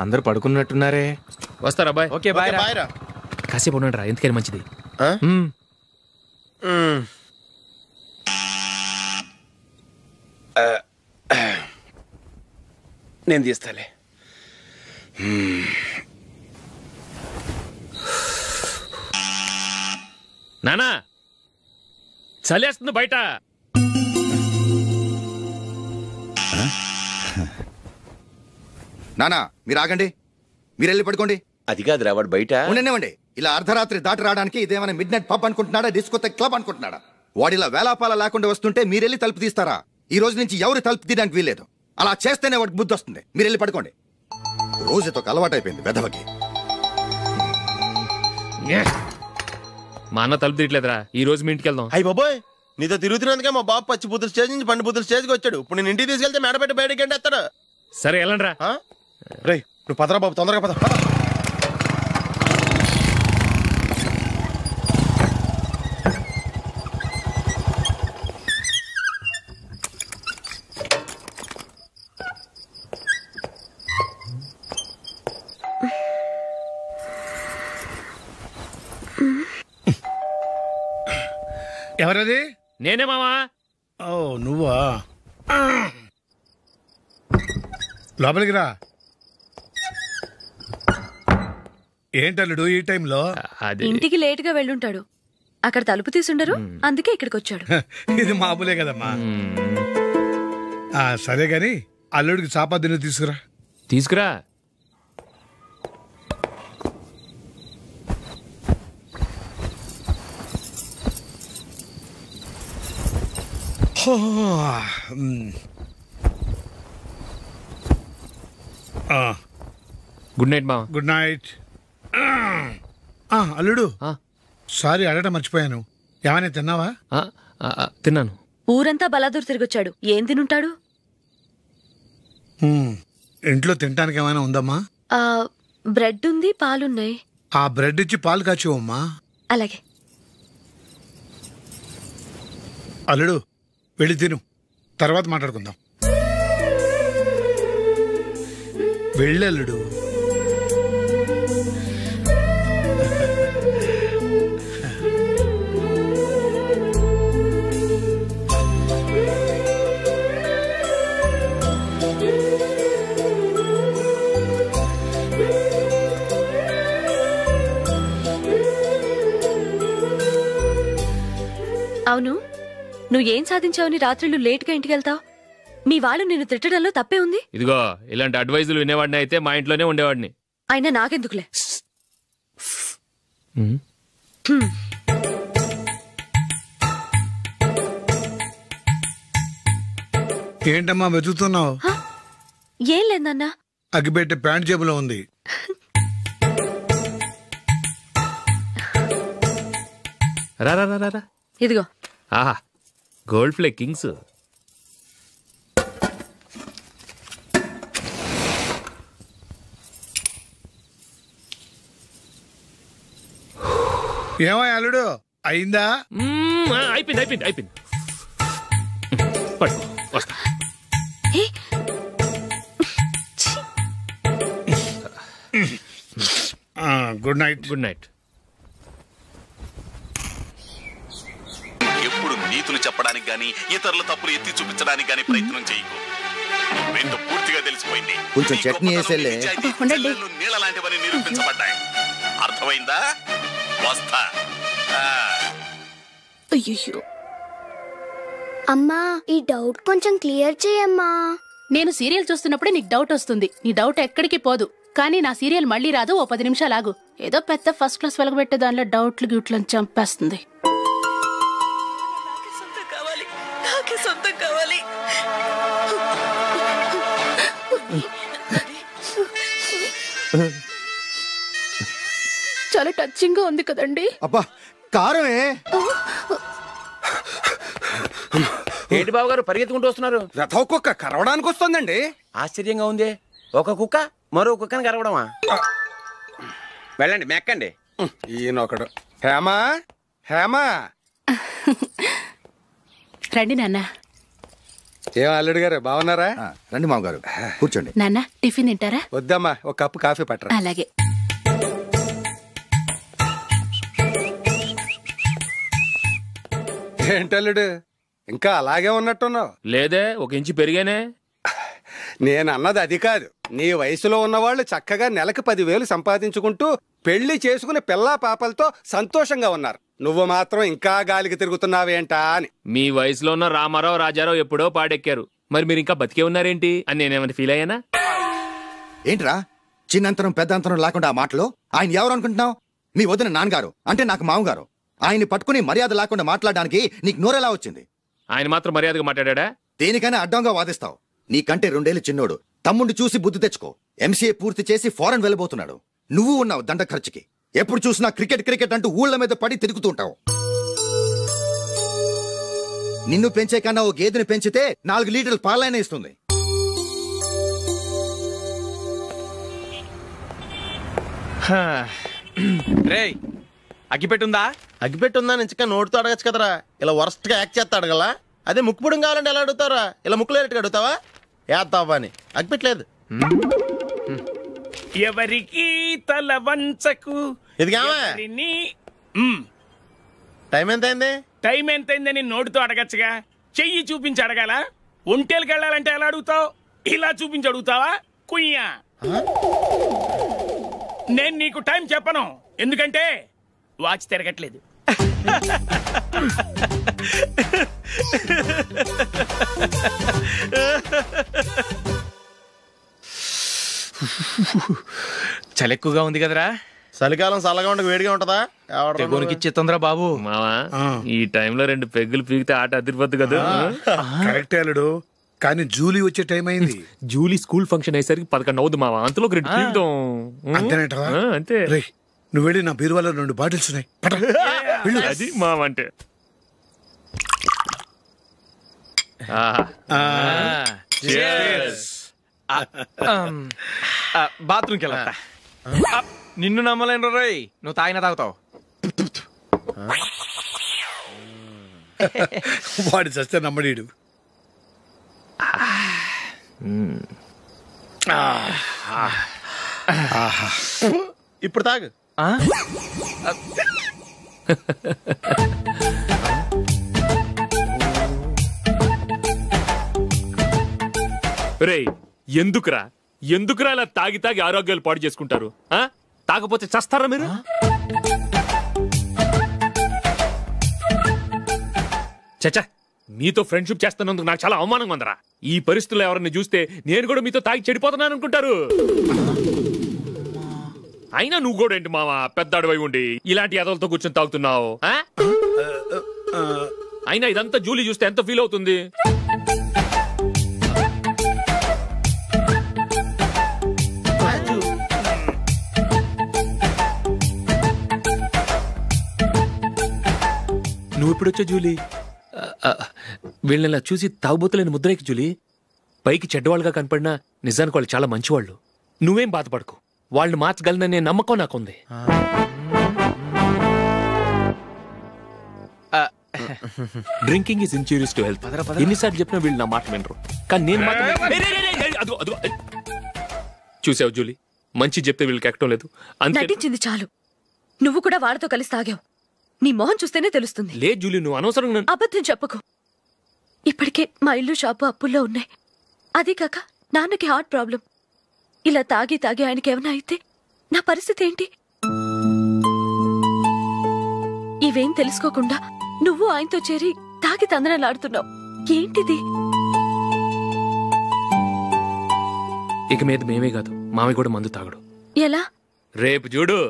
అందరూ పడుకున్నట్టున్నారే. వస్తారా bye? Okay bye. కాసేపు ఉన్నాడు రా, ఎందుకని మంచిది. నేను తీస్తాలే. నానా చలేస్తుంది బయట. నానా మీరు ఆగండి, మీరు వెళ్ళి పడుకోండి. అది కాదురా వాడు బయట ఉండనివ్వండి. ఇలా అర్ధరాత్రి దాటి రావడానికి ఇదేమైనా మిడ్ నైట్ పబ్ అనుకుంటున్నాడా, డిస్కోతే క్లబ్ అనుకుంటున్నాడా? వాడిలా వేలాపాల లేకుండా వస్తుంటే మీరెళ్ళి తలుపు తీస్తారా? ఈ రోజు నుంచి ఎవరు తలుపు తీయడానికి వీల్లేదు. అలా చేస్తేనే వాడికి బుద్ధి వస్తుంది. మీరు వెళ్ళి పడుకోండి. రోజుతో అలవాటు అయిపోయింది వెధవకి. మా అన్న తలుపు తీయట్లేదురా, ఈ రోజు మీ ఇంటికి వెళ్దాం. అయ్యి బాబోయ్, నీతో తిరుగుతున్నందుకే మా బాబు పచ్చి బుద్ధుల స్టేజ్ నుంచి పండు బుద్ధుల స్టేజ్కి వచ్చాడు. ఇప్పుడు నేను ఇంటికి తీసుకెళ్తే మేడపెట్టి బయటకి ఎండేస్తాడు. సరే వెళ్ళండి రా. రే నువ్వు పదరా బాబు, తొందరగా పద. ఎవరది? నేనే మావా. ఓ నువ్వా? లోపలికి రా. ఏంటల్లుడు ఈ టైంలో? ఇంటికి లేట్ గా వెళ్ళుంటాడు, అక్కడ తలుపు తీసుండరు, అందుకే ఇక్కడికి వచ్చాడు. ఇది మామూలే కదమ్మా. సరే గాని అల్లుడికి చాపాదిని తీసుకురా. తీసుకురా. గుడ్ నైట్ మావా. Good night. అల్లుడు సారీ అడగటం మర్చిపోయాను. ఏమైనా తిన్నావా? తిన్నాను. ఊరంతా బలాదూర్ తిరిగొచ్చాడు, ఏం తినుంటాడు? ఇంట్లో తినటానికి ఏమైనా ఉందమ్మా? బ్రెడ్ ఉంది, పాలున్నాయి. ఆ బ్రెడ్ ఇచ్చి పాలు కాచివమ్మా. అలాగే. అల్లుడు వెళ్ళి తిను, తర్వాత మాట్లాడుకుందాం. వెళ్ళల్లుడు. అవును, నువ్వేం సాధించావని రాత్రులు లేట్గా ఇంటికి వెళ్తావు? మీ వాళ్ళు నిన్ను తిట్టడంలో తప్పే ఉంది? ఇదిగో ఇలాంటి అడ్వైజులు వినేవాడిని అయితే మా ఇంట్లోనే ఉండేవాడిని. అయినా నాకెందుకులే. ఏంటమ్మా వెతుకుతున్నావు? ఏం లేదన్నా. అగ్గిపెట్టే ప్యాంట్ జేబులో ఉంది. రా. ఇదిగో. ఆహా, గోల్డ్ ప్లే కింగ్స్. ఏమో అల్లుడు అయిందా? అయిపోయింది. పట్టు వస్తా. Good night. Good night. ఎప్పుడు నీతులు చెప్పడానికి గాని ఇతరుల తప్పులు ఎత్తి చూపించడానికి గాని ప్రయత్నం చేయకు. రెండు పూర్తిగా తెలిసిపోయింది. కొంచెం చట్నీ వేసేలే. నీళ్ళ లాంటివని నిరూపించబడ్డాయి. అర్థమైందా? వస్తా. అయ్యో అమ్మా, ఈ డౌట్ కొంచెం క్లియర్ చేయమ్మా. నేను సీరియల్ చూస్తున్నప్పుడే నీకు డౌట్ వస్తుంది. నీ డౌట్ ఎక్కడికి పోదు. కానీ నా సీరియల్ మళ్ళీ రాదు. ఓ 10 నిమిషాలు ఆగు. ఏదో పెద్ద ఫస్ట్ క్లాస్ వెలగబెట్టే దానిలో డౌట్లు గ్యూట్లను చంపేస్తుంది. చాలా టచింగ్ గా ఉంది కదండి. అబ్బా కారమే. ఏంటి బాబు గారు పరిగెత్తుకుంటూ వస్తున్నారు? రథ కుక్క కరవడానికి వస్తుందండి. ఆశ్చర్యంగా ఉంది. ఒక కుక్క మరో కుక్కని కరవడమా? వెళ్ళండి మెక్కండి. ఈయనొకడు. హేమా రండి నాన్న. ఏం అల్లుడు గారు బాగున్నారా? రండి మామగారు కూర్చోండి. నాన్న టిఫిన్ తింటారా? వద్దమ్మా, ఒక కప్పు కాఫీ పట్టరా. అలాగే. ఏంటల్లుడు ఇంకా అలాగే ఉన్నట్టున్నావు? లేదే, 1 ఇంచు పెరిగానే. నేను అన్నది అది కాదు. నీ వయసులో ఉన్నవాళ్ళు చక్కగా నెలకు 10,000 సంపాదించుకుంటూ పెళ్లి చేసుకుని పిల్లా పాపలతో సంతోషంగా ఉన్నారు. నువ్వు మాత్రం ఇంకా గాలికి తిరుగుతున్నావేంటా అని. మీ వయసులో ఉన్న రామారావు రాజారావు ఎప్పుడో పాడెక్కారు, మరి మీరు ఇంకా బతికే ఉన్నారేంటి అని నేనేమైనా ఫీల్ అయ్యానా? ఏంట్రా చిన్నంతరం పెద్దంతరం లేకుండా ఆ మాటలు? ఆయన ఎవరు అనుకుంటున్నావు? మీ వదిన నాన్నగారు, అంటే నాకు మామగారు. ఆయన్ని పట్టుకుని మర్యాద లేకుండా మాట్లాడడానికి నీకు నోరెలా వచ్చింది? ఆయన మాత్రం మర్యాదగా మాట్లాడా? దేనికైనా అడ్డంగా వాదిస్తావు. నీకంటే 2 ఏళ్ళు చిన్నోడు. తమ్ముడు చూసి బుద్ధి తెచ్చుకో. ఎంసీఏ పూర్తి చేసి ఫారెన్ వెళ్ళబోతున్నాడు. నువ్వు ఉన్నావు దండ ఖర్చుకి. ఎప్పుడు చూసినా క్రికెట్ క్రికెట్ అంటూ ఊళ్ళ మీద పడి తిరుగుతూ ఉంటావు. నిన్ను పెంచే కన్నా ఓ గేదెని పెంచితే 4 లీటర్లు పాలైనా ఇస్తుంది. రేయ్, అగ్గిపెట్టుందా? అగ్గిపెట్టుందా నుంచి నోటితో అడగచ్చు కదరా. ఇలా వరస్ట్ గా యాక్ట్ చేస్తా అడగలా? అదే ముక్కుపుడు కావాలంటే ఎలా అడుగుతారా? ఇలా ముక్కులేటట్టు అడుగుతావా? ఏత్తావా అని. అగ్గిపెట్టలేదు. ఎవరికి తల వంచకు. ఇది టైం ఎంతైంది? టైం ఎంతైందని నోటితో అడగచ్చుగా, చెయ్యి చూపించి అడగాల? ఒంటేలకు వెళ్ళాలంటే ఎలా అడుగుతావు? ఇలా చూపించి అడుగుతావా? కుయ్యా, నేను నీకు టైం చెప్పను, ఎందుకంటే వాచ్ తిరగట్లేదు. చలి ఎక్కువగా ఉంది కదరా. చలికాలం చల్లగా ఉండక వేడిగా ఉంటదా? ఇచ్చేతుందిరా బాబు. మావా, ఈ టైంలో 2 పెగ్గులు పీకితే ఆట అదిరిపోద్దు కదా. కరెక్ట్ అల్లుడు, కానీ జూలీ వచ్చే టైం అయింది. జూలీ స్కూల్ ఫంక్షన్ అయ్యేసరికి 11 అవుద్ది మావా. అంతలో 2 పీకుతాం. అంతేనేటవా? అంతే. నువ్వు వెళ్ళి నా బీరువాలో 2 బాటిల్స్ ఉన్నాయి. అది మావా అంటే. బాత్రూమ్కి వెళ్ళా. నిన్ను నమ్మలేను రోయ్, నువ్వు తాగినా తాగుతావు. వాడి చస్తే నమ్మడీడు. ఇప్పుడు తాగు. రేయ్, ఎందుకురా ఇలా తాగి తాగి ఆరోగ్యాలు పాడు చేసుకుంటారు? తాగపోతే చస్తారా మీరు? చచ్చా, మీతో ఫ్రెండ్షిప్ చేస్తున్నందుకు నాకు చాలా అవమానంగా ఉందరా. ఈ పరిస్థితుల్లో ఎవరిని చూస్తే నేను కూడా మీతో తాగి చెడిపోతున్నాను అనుకుంటారు. అయినా నువ్వు కూడా ఏంటి మావా, పెద్ద అడవై ఉండి ఇలాంటి ఎదలతో కూర్చొని తాగుతున్నావు? అయినా ఇదంతా జూలీ చూస్తే ఎంత ఫీల్ అవుతుంది? నువ్వు ఎప్పుడొచ్చా జూలీ? వీళ్ళని చూసి తాగుబోతులేని ముద్రేకి జూలీ. పైకి చెడ్డవాళ్ళుగా కనపడినా నిజానికి వాళ్ళు చాలా మంచివాళ్ళు. నువ్వేం బాధపడకు, వాళ్ళని మార్చగలననే నమ్మకం నాకుంది. Drinking is injurious to health. ఎన్నిసార్లు చెప్పినా వీళ్ళు నా మాట వినరు, కానీ నేను మాత్రం. చూసావు జూలీ, మంచి చెప్తే వీళ్ళకి ఎక్కడం లేదు. నటించింది చాలు. నువ్వు కూడా వాళ్ళతో కలిసి తాగావు. నీ మొహం చూస్తేనే తెలుస్తుంది. లేదు జూలీ, నువ్వు అనవసరంగా అబద్ధం చెప్పకు. ఇప్పటికే మా ఇల్లు షాపు అప్పుల్లో ఉన్నాయి. అదీ కాక నాన్నకి హార్ట్ ప్రాబ్లం. ఇలా తాగి తాగి ఆయనకి ఏమైనా అయితే నా పరిస్థితి ఏంటి? ఇవేం తెలుసుకోకుండా నువ్వు ఆయనతో చేరి తాగి తందనలాడుతున్నావు. ఏంటిది? ఇక మీద మేమే కాదు, మావి కూడా మందు తాగడు. ఎలా? రేపు చూడు.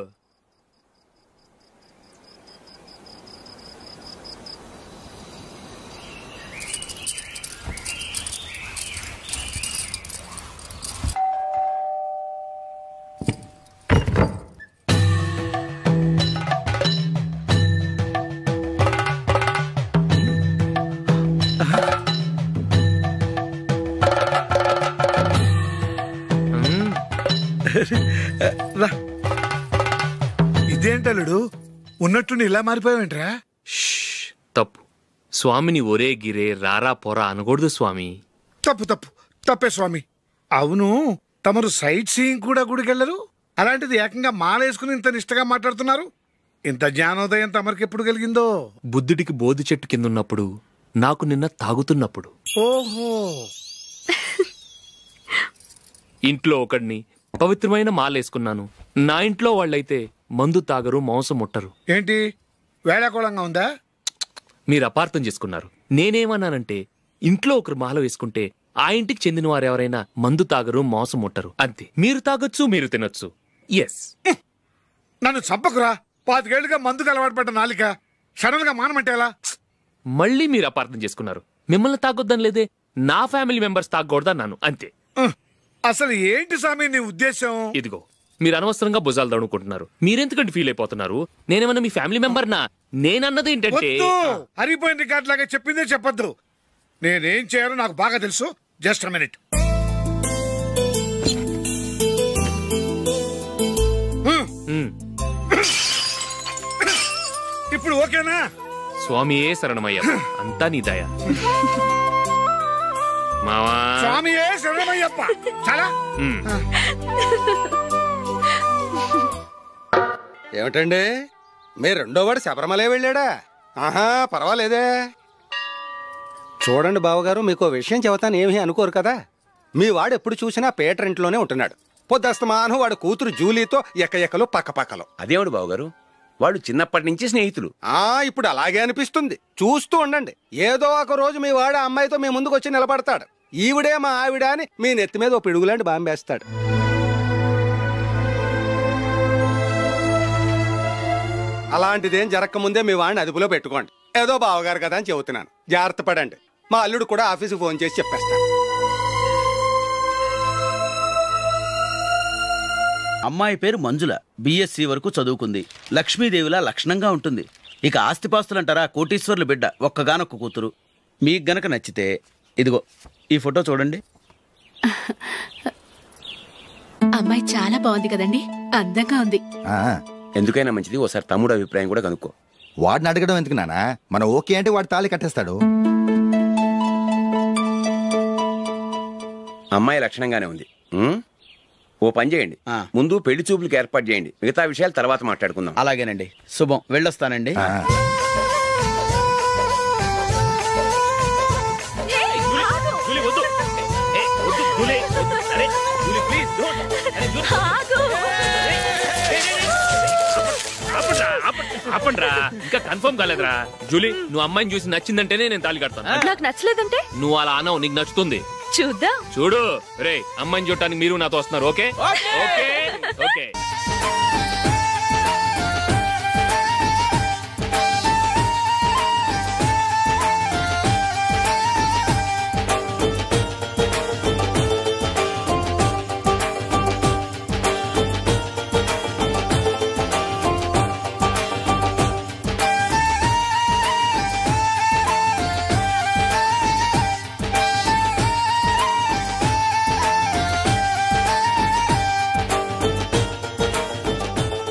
ఇదేంటలుడు, ఉన్నట్టుండి ఇలా మారిపోయావేంట్రా? తప్పు. స్వామిని ఒరే గిరే రారా పొరా అనకూడదు స్వామి. తప్పే స్వామి. అవును, తమరు సైట్ సీయింగ్ కూడా గుడికెళ్లరు, అలాంటిది ఏకంగా మాలేసుకుని ఇంత నిష్టగా మాట్లాడుతున్నారు. ఇంత జ్ఞానోదయం తమరికి ఎప్పుడు కలిగిందో? బుద్ధుడికి బోధి చెట్టు కింద ఉన్నప్పుడు, నాకు నిన్న తాగుతున్నప్పుడు. ఓహో. ఇంట్లో ఒకడిని పవిత్రమైన మాలేసుకున్నాను. నా ఇంట్లో వాళ్ళైతే మందు తాగరు, మాంసం ముట్టరు. ఏంటి వేళాకోళంగా ఉందా? మీరు అపార్థం చేసుకున్నారు. నేనేమన్నానంటే, ఇంట్లో ఒకరు మాల వేసుకుంటే ఆ ఇంటికి చెందిన వారు ఎవరైనా మందు తాగరు, మాంసం ముట్టరు, అంతే. మీరు తాగొచ్చు, మీరు తినొచ్చు. ఎస్. నన్ను చంపకురా. 5 ఏళ్లుగా మందుకు అలవాటు పడ్డ నాలిక సడన్ గా మానమంటే ఎలా? మళ్ళీ మీరు అపార్థం చేసుకున్నారు. మిమ్మల్ని తాగొద్దని లేదే, నా ఫ్యామిలీ మెంబర్స్ తాగకూడదన్నాను, అంతే. అసలు ఏంటి స్వామి నీ ఉద్దేశం? ఇదిగో, మీరు అనవసరంగా భుజాలు దడుకుంటున్నారు. మీరెందుకంటే ఫీల్ అయిపోతున్నారు? నేనేమన్నా మీ ఫ్యామిలీ మెంబర్నా? నేనన్నది ఏంటంటే, హరిపోయిన రికార్డ్ లాగా చెప్పిందే చెప్పద్దు. నేనేం చేయాలో నాకు బాగా తెలుసు. Just a minute. ఇప్పుడు ఓకేనా? స్వామియే శరణమయ్య, అంతా నీ దయ. మావా, స్వామియే శరణమయ్యప్ప. చాలా ఏమిటండి, మీ రెండో వాడు శబరిమలే వెళ్ళాడా? ఆహా, పర్వాలేదే. చూడండి బావగారు, మీకు విషయం చెబుతాను, ఏమీ అనుకోరు కదా. మీ వాడు ఎప్పుడు చూసినా పేటరింట్లోనే ఉంటున్నాడు. పొద్దస్తమానం వాడు కూతురు జూలీతో ఎక్కలు పక్కపక్కలు. అదేమిడు బావగారు, వాడు చిన్నప్పటి నుంచి స్నేహితులు. ఇప్పుడు అలాగే అనిపిస్తుంది. చూస్తూ ఉండండి, ఏదో ఒక రోజు మీ వాడు అమ్మాయితో మీ ముందుకు వచ్చి నిలబడతాడు. ఈవిడే మా ఆవిడ అని మీ నెత్తి మీద ఓ పిడుగులాంటి బాంబేస్తాడు. అలాంటిదేం జరగకముందే మీ వాడిని అదుపులో పెట్టుకోండి. ఏదో బావగారు కదా అని చెబుతున్నాను, జాగ్రత్త పడండి. మా అల్లుడు కూడా ఆఫీసుకి ఫోన్ చేసి చెప్పేస్తాను. అమ్మాయి పేరు మంజుల, బిఎస్సి వరకు చదువుకుంది. లక్ష్మీదేవిలా లక్షణంగా ఉంటుంది. ఇక ఆస్తిపాస్తులంటారా, కోటీశ్వర్ల బిడ్డ, ఒక్కగానొక్క కూతురు. మీకు గనక నచ్చితే ఇదిగో ఈ ఫోటో చూడండి. అమ్మాయి చాలా బాగుంది కదండి, అందంగా ఉంది. ఎందుకైనా మంచిది ఓసారి తమ్ముడు అభిప్రాయం కూడా కనుక్కో. వాడిని అడగడం ఎందుకు నానా? మనం ఓకే అంటే వాడు తాళి కట్టేస్తాడు. అమ్మాయి లక్షణంగానే ఉంది. ఓ పని చేయండి, ముందు పెళ్లి చూపులకు ఏర్పాటు చేయండి, మిగతా విషయాలు తర్వాత మాట్లాడుకుందాం. అలాగేనండి. శుభం, వెళ్ళొస్తానండి. ఆపండ్రా, ఇంకా కన్ఫర్మ్ కాలేదురా. జూలీ, నువ్వు అమ్మాయిని చూసి నచ్చిందంటేనే నేను తాళి కడతాను. నాకు నచ్చలేదంటే నువ్వు అలా అనవు, నీకు నచ్చుతుంది. చూద్దాం. చూడు రే, అమ్మాయిని చూడటానికి మీరు నాతో వస్తున్నారు. Okay okay okay.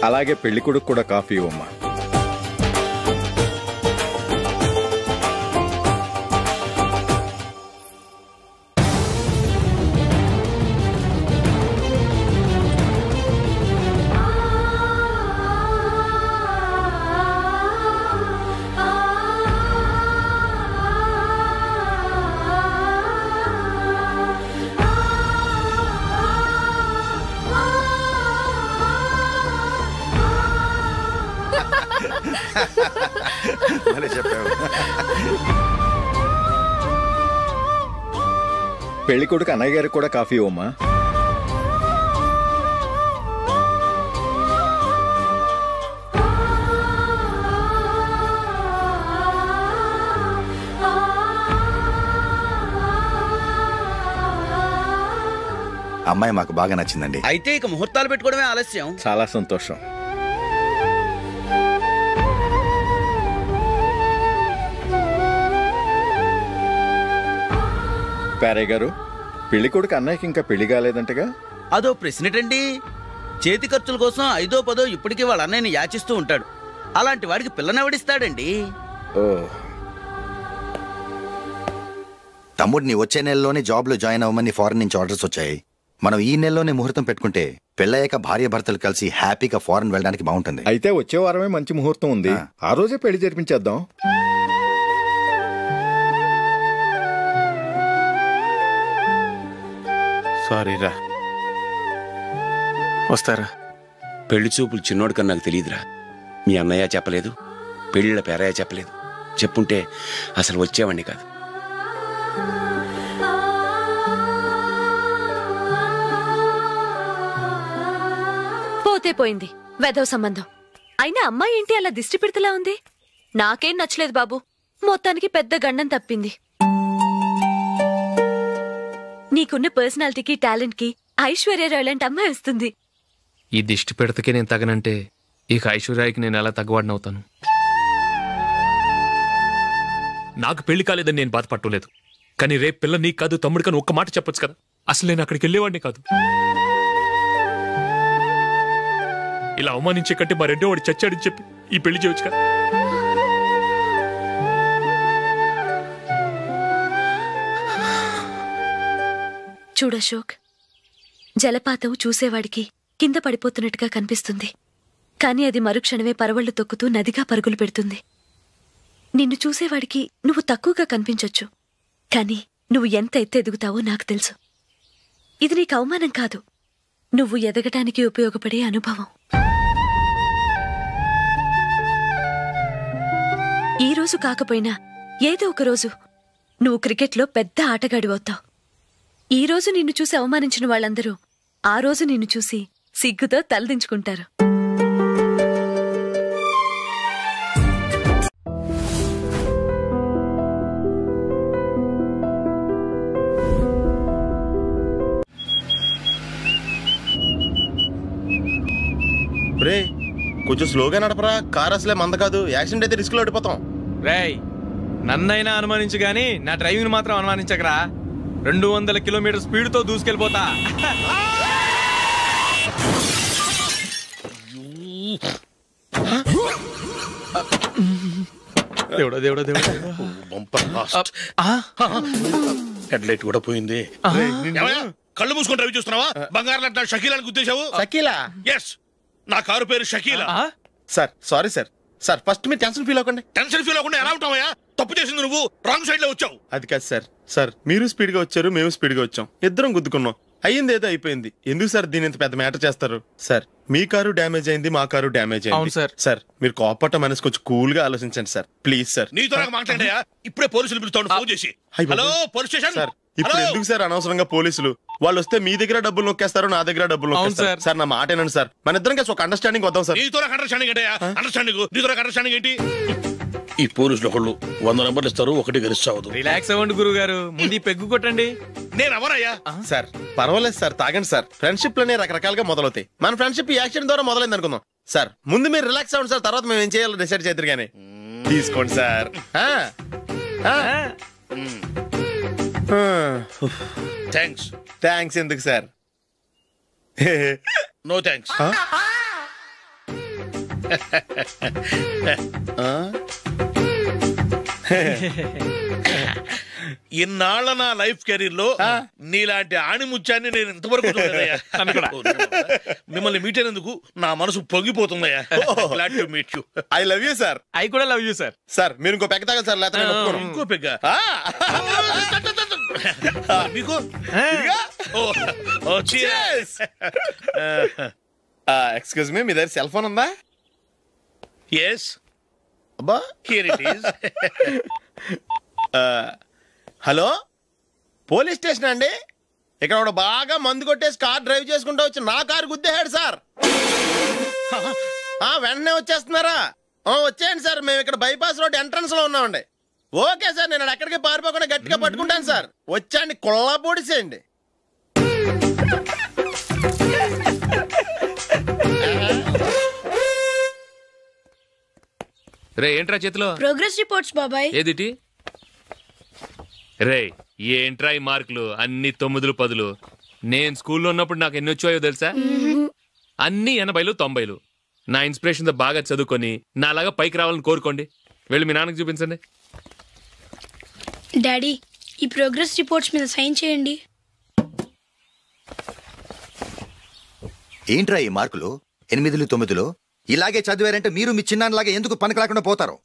అలాగే పెళ్లి కొడుకు కూడా కాఫీ ఇవ్వమ్మా. పెళ్లి కొడుకు అన్నయ్య గారికి కూడా కాఫీ ఇవ్వమ్మా. అమ్మాయి మాకు బాగా నచ్చిందండి. అయితే ఇక ముహూర్తాలు పెట్టుకోవడమే ఆలస్యం. చాలా సంతోషం. ప్యారే గారు, పెళ్లి కొడుకు అన్నయ్యకి ఇంకా పెళ్లి కాలేదంటగా? అదో ప్రశ్నటండి. చేతి ఖర్చుల కోసం 5దో 10దో ఇప్పటికీ వాళ్ళ అన్నయ్యని యాచిస్తూ ఉంటాడు. అలాంటి వాడికి పిల్లనెవడిస్తాడండి? ఓ, తమ్ముడిని వచ్చే నెలలోనే జాబ్లో జాయిన్ అవ్వమని ఫారెన్ నుంచి ఆర్డర్స్ వచ్చాయి. మనం ఈ నెలలోనే ముహూర్తం పెట్టుకుంటే పెళ్ళయ్యాక భార్య భర్తలు కలిసి హ్యాపీగా ఫారెన్ వెళ్ళడానికి బాగుంటుంది. అయితే వచ్చే వారమే మంచి ముహూర్తం ఉంది, ఆ రోజే పెళ్లి జరిపించేద్దాం. సారీరా. వస్తారా? పెళ్లి చూపులు చిన్నోడు కన్నా నాకు తెలియదురా. మీ అన్నయ్య చెప్పలేదు, పెళ్ళిళ్ళ పేరయ్య చెప్పలేదు. చెప్పుంటే అసలు వచ్చేవాడిని కాదు. పోతే పోయింది వెధవ సంబంధం. అయినా అమ్మాయి ఏంటి అలా దిష్టి పెడతలా ఉంది? నాకేం నచ్చలేదు బాబు. మొత్తానికి పెద్ద గండం తప్పింది. నీకున్న పర్సనాలిటీకి టాలెంట్ కి ఐశ్వర్యరాయ్ లాంటి అమ్మాయి వస్తుంది. ఈ దిష్టి పెడతకే నేను తగనంటే ఇక ఐశ్వర్యాకి నేను ఎలా తగ్గవాడినవుతాను? నాకు పెళ్లి కాలేదని నేను బాధపట్టలేదు, కానీ రేపు పిల్ల నీకు కాదు తమ్ముడు కానీ ఒక్క మాట చెప్పొచ్చు కదా. అసలు నేను అక్కడికి వెళ్ళేవాడిని కాదు. ఇలా అవమానించే కంటే మా రెండో వాడు చచ్చాడని చెప్పి ఈ పెళ్లి చేయొచ్చు కదా. చూడశోక్, జలపాతం చూసేవాడికి కింద పడిపోతున్నట్టుగా కనిపిస్తుంది, కానీ అది మరుక్షణమే పరవళ్లు తొక్కుతూ నదిగా పరుగులు పెడుతుంది. నిన్ను చూసేవాడికి నువ్వు తక్కువగా కనిపించొచ్చు, కానీ నువ్వు ఎంత ఎత్తు ఎదుగుతావో నాకు తెలుసు. ఇది నీకు అవమానం కాదు, నువ్వు ఎదగటానికి ఉపయోగపడే అనుభవం. ఈ రోజు కాకపోయినా ఏదో ఒక రోజు నువ్వు క్రికెట్లో పెద్ద ఆటగాడివవుతావు. ఈ రోజు నిన్ను చూసి అవమానించిన వాళ్ళందరూ ఆ రోజు నిన్ను చూసి సిగ్గుతో తలదించుకుంటారు. రే కొంచెం స్లోగా నడపరా, కార్ అసలే మంద కాదు. యాక్సిడెంట్ అయితే రిస్క్ లో ఓడిపోతాం. రేయ్, నన్నైనా అనుమానించు గాని నా డ్రైవింగ్ మాత్రం అనుమానించకరా. 200 కిలోమీటర్ స్పీడ్ తో దూసుకెళ్ళిపోతా. దేవుడా దేవుడా దేవుడా, హెడ్ లైట్ కూడా పోయింది. కళ్ళు మూసుకొని రవి చూస్తున్నావా? బంగారం లాంటి షకీలాని గుర్తించావు? షకీలా? ఎస్, నా కారు పేరు Shakeela. Sir sorry sir. Sir first మీరు టెన్షన్ ఫీల్ అవ్వకండి. టెన్షన్ ఫీల్ అవ్వకుండా ఎలా ఉంటావయ్యా? తప్పు చేసింది నువ్వు, రాంగ్ సైడ్ లో వచ్చావు. అది కాదు సార్. సార్ మీరు స్పీడ్ గా వచ్చారు, మేము స్పీడ్ గా వచ్చాం, ఇద్దరం గుద్దుకున్నాం. అయ్యింది ఏదో అయిపోయింది. ఎందుకు సార్ దీని ఇంత పెద్ద మ్యాటర్ చేస్తారు? సార్ మీ కారు డ్యామేజ్ అయింది, మా కారు డ్యామేజ్ అయింది. సార్ మీరు కోపట్ట మనసు కొంచెం కూల్ గా ఆలోచించండి సార్, ప్లీజ్ సార్. నీతో నాకు మాట్లాడాయా? ఇప్పుడే పోలీసులు పిలుస్తాను, ఫోన్ చేసి. Hello police station. సార్ ఇప్పుడు ఎందుకు సార్ అనవసరంగా పోలీసులు? వాళ్ళు వస్తే మీ దగ్గర డబ్బులు నొక్కేస్తారు, నా దగ్గర డబ్బులు నొక్కేస్తారు. సార్ నా మాట ఏనండి సార్, మన ఇద్దరం కలిసి ఒక అండర్స్టాండింగ్ వద్దాం సార్. నీతో నాకు అండర్స్టాండింగ్ ఏంటయ్యా? అండర్స్టాండింగ్ నీతో నాకు అండర్స్టాండింగ్ ఏంటి? ఈ పోలీసులు ఒకళ్ళు 100 నెంబర్లు ఇస్తారు, ఒకటి గెలుస్తావదు. రిలాక్స్ అవ్వండి గురువు గారు, ముందు పెగ్గు కొట్టండి. నేను ఎవరయ్యా? సార్ పర్వాలేదు సార్, తాగండి సార్. ఫ్రెండ్షిప్ లోనే రకరకాలుగా మొదలవుతాయి. మన ఫ్రెండ్షిప్ ఈ యాక్సిడెంట్ ద్వారా మొదలైంది అనుకుందాం. సార్ ముందు మీరు రిలాక్స్ అవ్వండి సార్, తర్వాత మేము ఏం చేయాలో డిసైడ్ చేద్దరు కానీ. తీసుకోండి సార్. థ్యాంక్స్. థ్యాంక్స్ ఎందుకు సార్? No thanks. ఇన్నాళ్ళ నా లైఫ్ కెరీర్ లో నీలాంటి ఆణిముత్యాన్ని నేను ఇంతవరకు చూడలేదయ్యా. మిమ్మల్ని మీట్ అయినందుకు నా మనసు పొంగిపోతుందయ్యా. Glad to meet you. I love you sir. I కూడా లవ్ యూ సార్. సార్ మీరు ఇంకో పెగ్గ తాగండి సార్, లేకపోతే ఇంకో పెగ్గ మీకు. ఎక్స్క్యూజ్ మీ, మీ దగ్గర సెల్ ఫోన్ ఉందా? ఎస్. అబ్బా, here it is. Hello, police station అండి. ఇక్కడ ఒకడు బాగా మందు కొట్టేసి కార్ డ్రైవ్ చేసుకుంటూ వచ్చి నా కారు గుద్దేశాడు సార్. వెంటనే వచ్చేస్తున్నారా? వచ్చేయండి సార్, మేము ఇక్కడ బైపాస్ రోడ్ ఎంట్రన్స్ లో ఉన్నామండి. ఓకే సార్, నేను ఎక్కడికి పారిపోకుండా గట్టిగా పట్టుకుంటాను సార్. వచ్చాండి, కుళ్ళ పొడిసేయండి. రే ఏంట్రా చేతిలో? ప్రోగ్రెస్ రిపోర్ట్స్ బాబాయ్. ఏదిటి? రే ఏంట్రా ఈ మార్కులు అన్ని 9, 10? నేను స్కూల్లో ఉన్నప్పుడు నాకు ఎన్ని వచ్చాయో తెలుసా? అన్ని 80, 90. నా ఇన్స్పిరేషన్ తో బాగా చదువుకొని నాలాగా పైకి రావాలని కోరుకోండి. వెళ్ళి మీ నాన్నకి చూపించండి. డాడీ, ఈ ప్రోగ్రెస్ రిపోర్ట్స్ మీద సైన్ చేయండి. ఏంట్రా ఈ మార్కులు 8, 9? ఇలాగే చదివారంటే మీరు మీ చిన్నాన్నలాగా ఎందుకు పనికిలాకుండా పోతారు?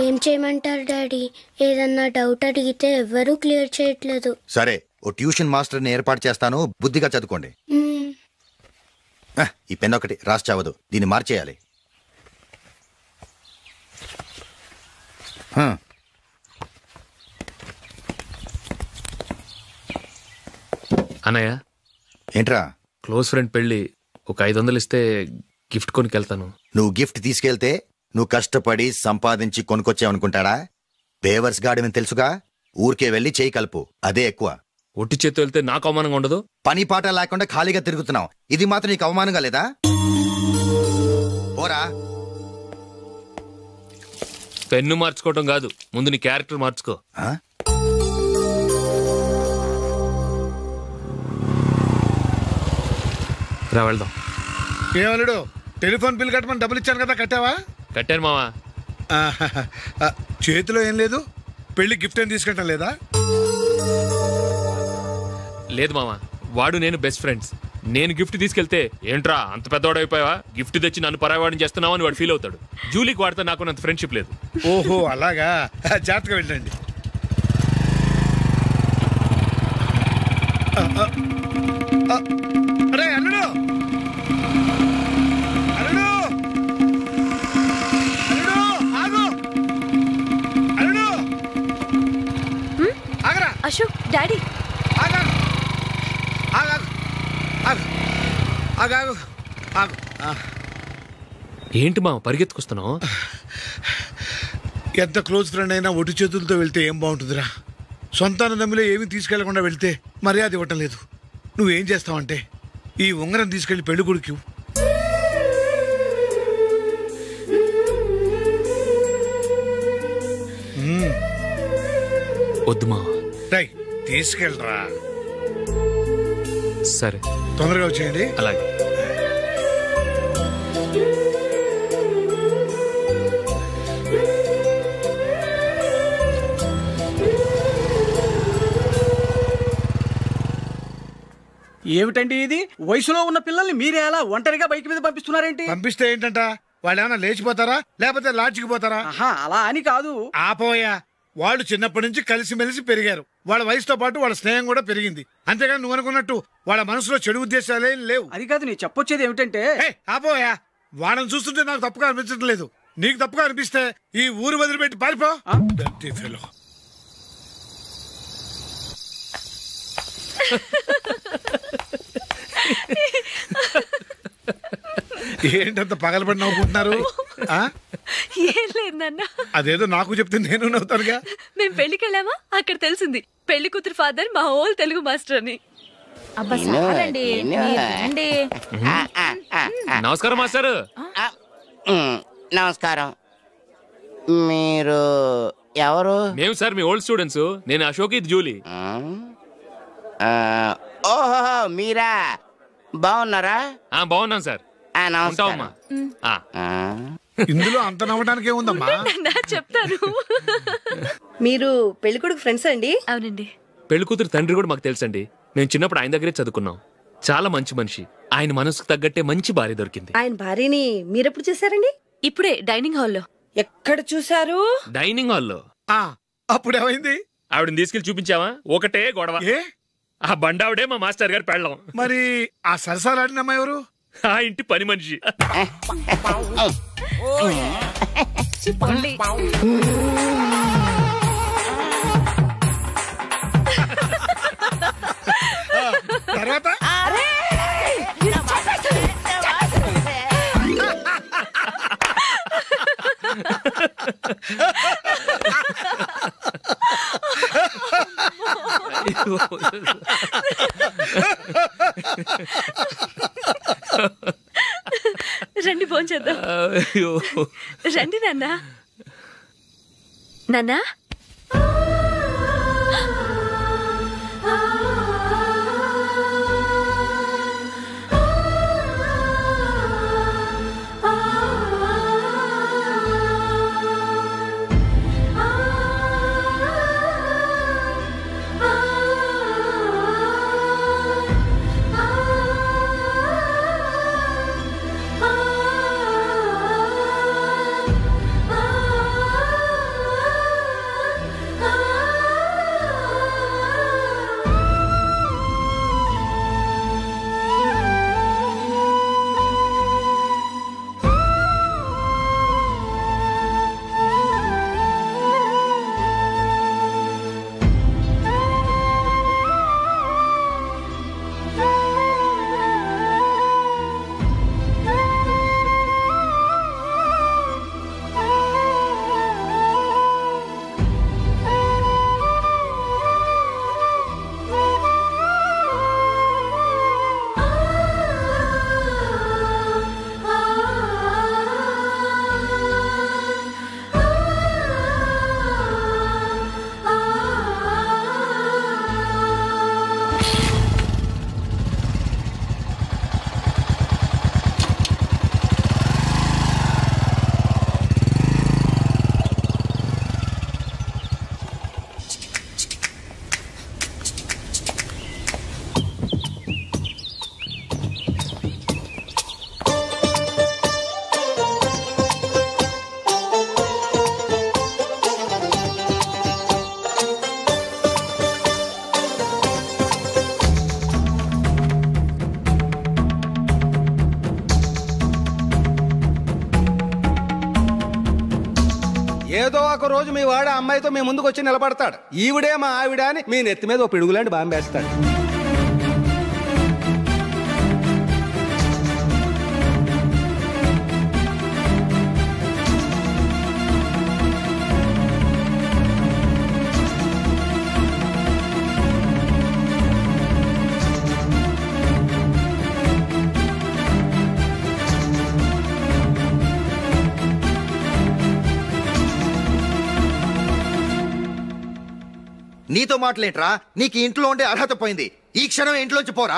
ఏం చేయమంటారు డాడీ? ఏదన్నా డౌట్ అడిగితే ఎవ్వరూ క్లియర్ చేయట్లేదు. సరే, ఓ ట్యూషన్ మాస్టర్ని ఏర్పాటు చేస్తాను, బుద్ధిగా చదువుకోండి. ఈ పెన్ ఒకటి రాసి చావదు, దీన్ని మార్చేయాలి. అన్నయ్య, ఏంట్రా? క్లోజ్ ఫ్రెండ్ పెళ్లి, ఒక 500 ఇస్తే గిఫ్ట్ కొనుకెళ్తాను. నువ్వు గిఫ్ట్ తీసుకెళ్తే నువ్వు కష్టపడి సంపాదించి కొనుక్కొచ్చావనుకుంటాడా? బేవర్స్ గాడమని తెలుసుగా, ఊరికే వెళ్ళి చేయి కలుపు, అదే ఎక్కువ. ఒట్టి చేత్తో వెళ్తే నాకు అవమానంగా ఉండదు? పని పాట లేకుండా ఖాళీగా తిరుగుతున్నావు, ఇది మాత్రం నీకు అవమానంగా లేదా? పోరా. పెన్ను మార్చుకోవటం కాదు, ముందు నీ క్యారెక్టర్ మార్చుకో. రా వెళ్దాం. ఏమలుడు, టెలిఫోన్ బిల్ కట్టమని డబ్బులు ఇచ్చాను కదా, కట్టావా? కట్టాను మావా. చేతిలో ఏం లేదు, పెళ్లి గిఫ్ట్ ఏం తీసుకుంటాం లేదా? లేదు మావా, వాడు నేను బెస్ట్ ఫ్రెండ్స్. నేను గిఫ్ట్ తీసుకెళ్తే ఏంట్రా అంత పెద్దవాడు అయిపోయావా, గిఫ్ట్ తెచ్చి నన్ను పరాయవాడిని చేస్తున్నావు అని వాడు ఫీల్ అవుతాడు. జూలీకి వాడితే నాకు అంత ఫ్రెండ్షిప్ లేదు. ఓహో అలాగా, జాగ్రత్తగా వెళ్ళండి. అరే అల్లుడు, అల్లుడు, అల్లుడు, ఆగు, అల్లుడు, ఆగరా. అశోక్, డాడీ, ఆగు, ఆగు, ఆగు. ఏంటి మా పరిగెత్తుకొస్తున్నావు? ఎంత క్లోజ్ ఫ్రెండ్ అయినా ఒటి చేతులతో వెళ్తే ఏం బాగుంటుందిరా? సొంతాన నమ్మిలో ఏమీ తీసుకెళ్లకుండా వెళ్తే మర్యాద ఇవ్వటం లేదు. నువ్వేం చేస్తావంటే ఈ ఉంగరం తీసుకెళ్లి పెళ్లి కొడుకు వద్దు మా. తీసుకెళ్ళరా. సరే, తొందరగా వచ్చేయండి. అలాగే. ఏమిటండి ఇది? వయసులో ఉన్న పిల్లల్ని మీరే అలా ఒంటరిగా బైక్ మీద పంపిస్తున్నారేంటి? పంపిస్తే ఏంటంట, వాళ్ళు ఏమైనా లేచిపోతారా లేకపోతే లాడ్జికి పోతారా? అలా అని కాదు. ఆపోయా, వాళ్ళు చిన్నప్పటి నుంచి కలిసిమెలిసి పెరిగారు. వాళ్ళ వయసుతో పాటు వాళ్ళ స్నేహం కూడా పెరిగింది. అంతేగాని నువ్వు అనుకున్నట్టు వాళ్ళ మనసులో చెడు ఉద్దేశాలేం లేవు. అది కాదు, నేను చెప్పొచ్చేది ఏమిటంటే, ఆపోయా, వాళ్ళని చూస్తుంటే నాకు తప్పుగా అనిపించడం లేదు. నీకు తప్పుగా అనిపిస్తే ఈ ఊరు వదిలిపెట్టి పారిపో. ఏంటంత పగలబడి నవ్వుకుంటున్నారు? ఏం లేదు నాన్న, అదేదో నాకు చెప్తే నేను నవ్వుతానుగా. మేము పెళ్లికి వెళ్ళామా, అక్కడ తెలిసింది పెళ్లి కూతురు ఫాదర్ మా హోల్ తెలుగు మాస్టర్ అని. నమస్కారం మాస్టర్. నమస్కారం. మీరు ఎవరు? మేము సార్ మీ ఓల్డ్ స్టూడెంట్స్. నేను అశోక్, ఇది జూలీ. ఓహో మీరా, బాగున్నారా? బాగున్నాను సార్. ఉంటావమ్మా. ఇందులో అంత నవ్వడానికి ఏముందమ్మా? చెప్తాను. మీరు పెళ్ళికొడుకు ఫ్రెండ్స్ అండి? అవునండి. పెళ్లి కూతురు తండ్రి కూడా మాకు తెలుసండి. మేము చిన్నప్పుడు ఆయన దగ్గరే చదువుకున్నాం. చాలా మంచి మనిషి. ఆయన మనసుకు తగ్గట్టే మంచి భార్య దొరికింది. ఆయన భార్యని మీరెప్పుడు చూసారండి? ఇప్పుడే డైనింగ్ హాల్లో. ఎక్కడ చూసారు? డైనింగ్ హాల్లో. అప్పుడు ఏమైంది? ఆవిడని తీసుకెళ్లి చూపించావా? ఒకటే గొడవ. ఆ బండావిడే మా మాస్టర్ గారు పెళ్ళం. మరి ఆ సరసాలాడిన అమ్మాయి ఎవరు? ఆ ఇంటి పని మనిషి. తర్వాత రండి భోంచేద్దాం. రండి నాన్న. నాన్న, ఏదో ఒక రోజు మీ వాడు అమ్మాయితో మీ ముందుకు వచ్చి నిలబడతాడు. ఈవిడే మా ఆవిడ అని మీ నెత్తి మీద ఓ పిడుగులాంటి బాంబేస్తాడు. నీతో మాటలేంట్రా? నీకు ఇంట్లో ఉండే అర్హత పోయింది. ఈ క్షణం ఇంట్లోంచి పోరా.